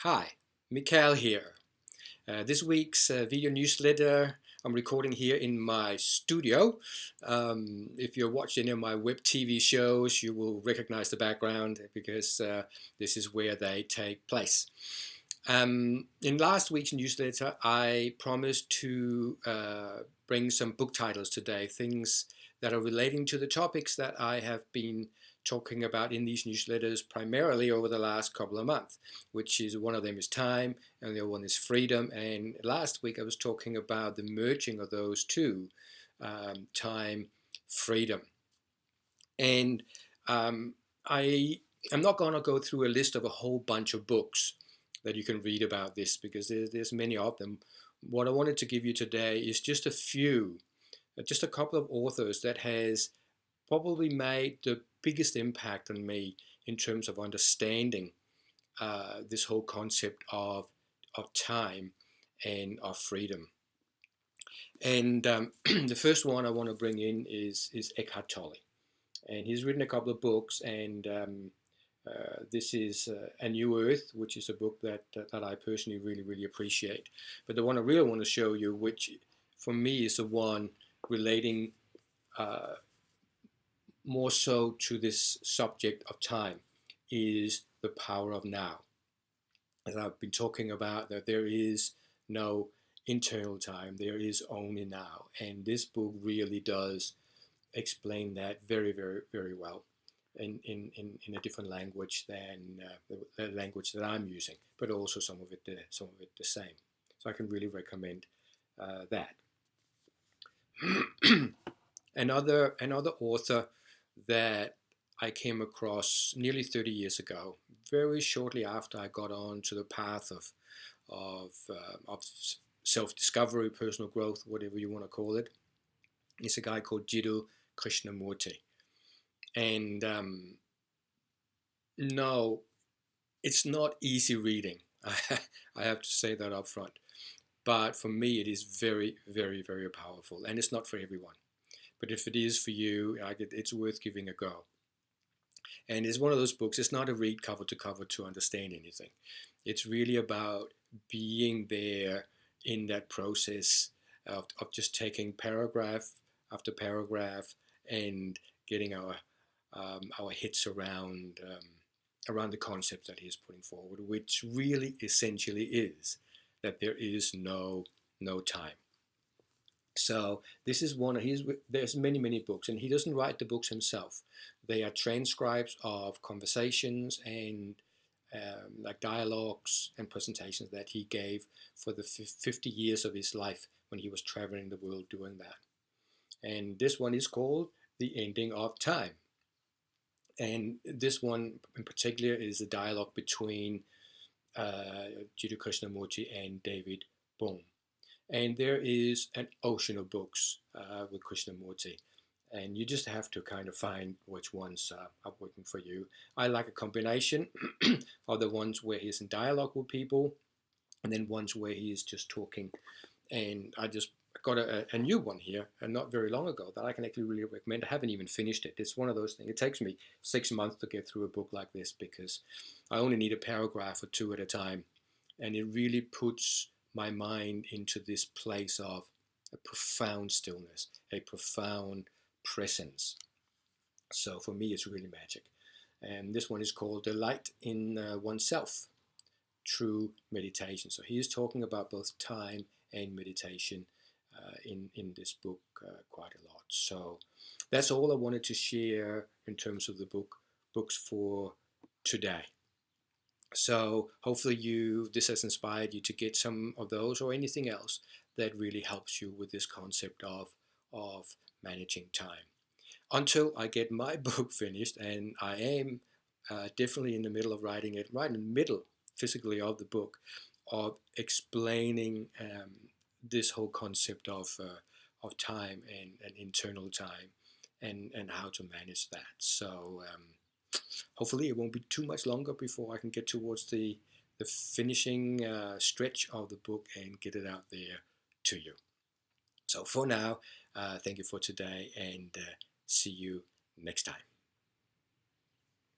Hi, Mikal here. This week's video newsletter I'm recording here in my studio. If you're watching any of my web TV shows, you will recognize the background because this is where they take place. In last week's newsletter, I promised to bring some book titles today, things that are relating to the topics that I have been talking about in these newsletters primarily over the last couple of months, which is one of them is time and the other one is freedom. And last week I was talking about the merging of those two, time, freedom. And I am not going to go through a list of a whole bunch of books that you can read about this because there's many of them. What I wanted to give you today is just a few, just a couple of authors that has probably made the biggest impact on me in terms of understanding this whole concept of time and of freedom. And the first one I want to bring in is Eckhart Tolle. And he's written a couple of books, and this is A New Earth, which is a book that I personally really appreciate. But the one I really want to show you, which for me is the one relating more so to this subject of time, is The Power of Now. As I've been talking about, that there is no internal time, there is only now. And this book really does explain that very well in a different language than the language that I'm using, but also some of it the same. So I can really recommend that. Another author that I came across nearly 30 years ago, very shortly after I got on to the path of self-discovery, personal growth, whatever you want to call it, is a guy called Jiddu Krishnamurti. And no, it's not easy reading. I have to say that up front. But for me, it is very powerful, and it's not for everyone. But if it is for you, it's worth giving a go. And it's one of those books, it's not a read cover to cover to understand anything. It's really about being there in that process of just taking paragraph after paragraph and getting our heads around the concept that he's putting forward, which really essentially is that there is no time. So this is one of his. There's many books, and he doesn't write the books himself. They are transcripts of conversations and like dialogues and presentations that he gave for the 50 years of his life when he was traveling the world doing that. And this one is called The Ending of Time. And this one in particular is a dialogue between Jiddu Krishnamurti and David Bohm. And there is an ocean of books with Krishnamurti. And you just have to kind of find which ones are working for you. I like a combination of the ones where he's in dialogue with people and then ones where he is just talking. And I just got a new one here, and not very long ago, that I can actually really recommend. I haven't even finished it. It's one of those things. It takes me 6 months to get through a book like this because I only need a paragraph or two at a time. And it really puts my mind into this place of a profound stillness, a profound presence. So for me, it's really magic. And this one is called Delight in Oneself True Meditation. So he is talking about both time and meditation in this book quite a lot. So that's all I wanted to share in terms of the books for today. So hopefully this has inspired you to get some of those or anything else that really helps you with this concept of managing time. Until I get my book finished, and I am definitely in the middle of writing it, right in the middle physically of the book, of explaining this whole concept of time and internal time and how to manage that. So hopefully it won't be too much longer before I can get towards the finishing stretch of the book and get it out there to you. So for now, thank you for today, and see you next time.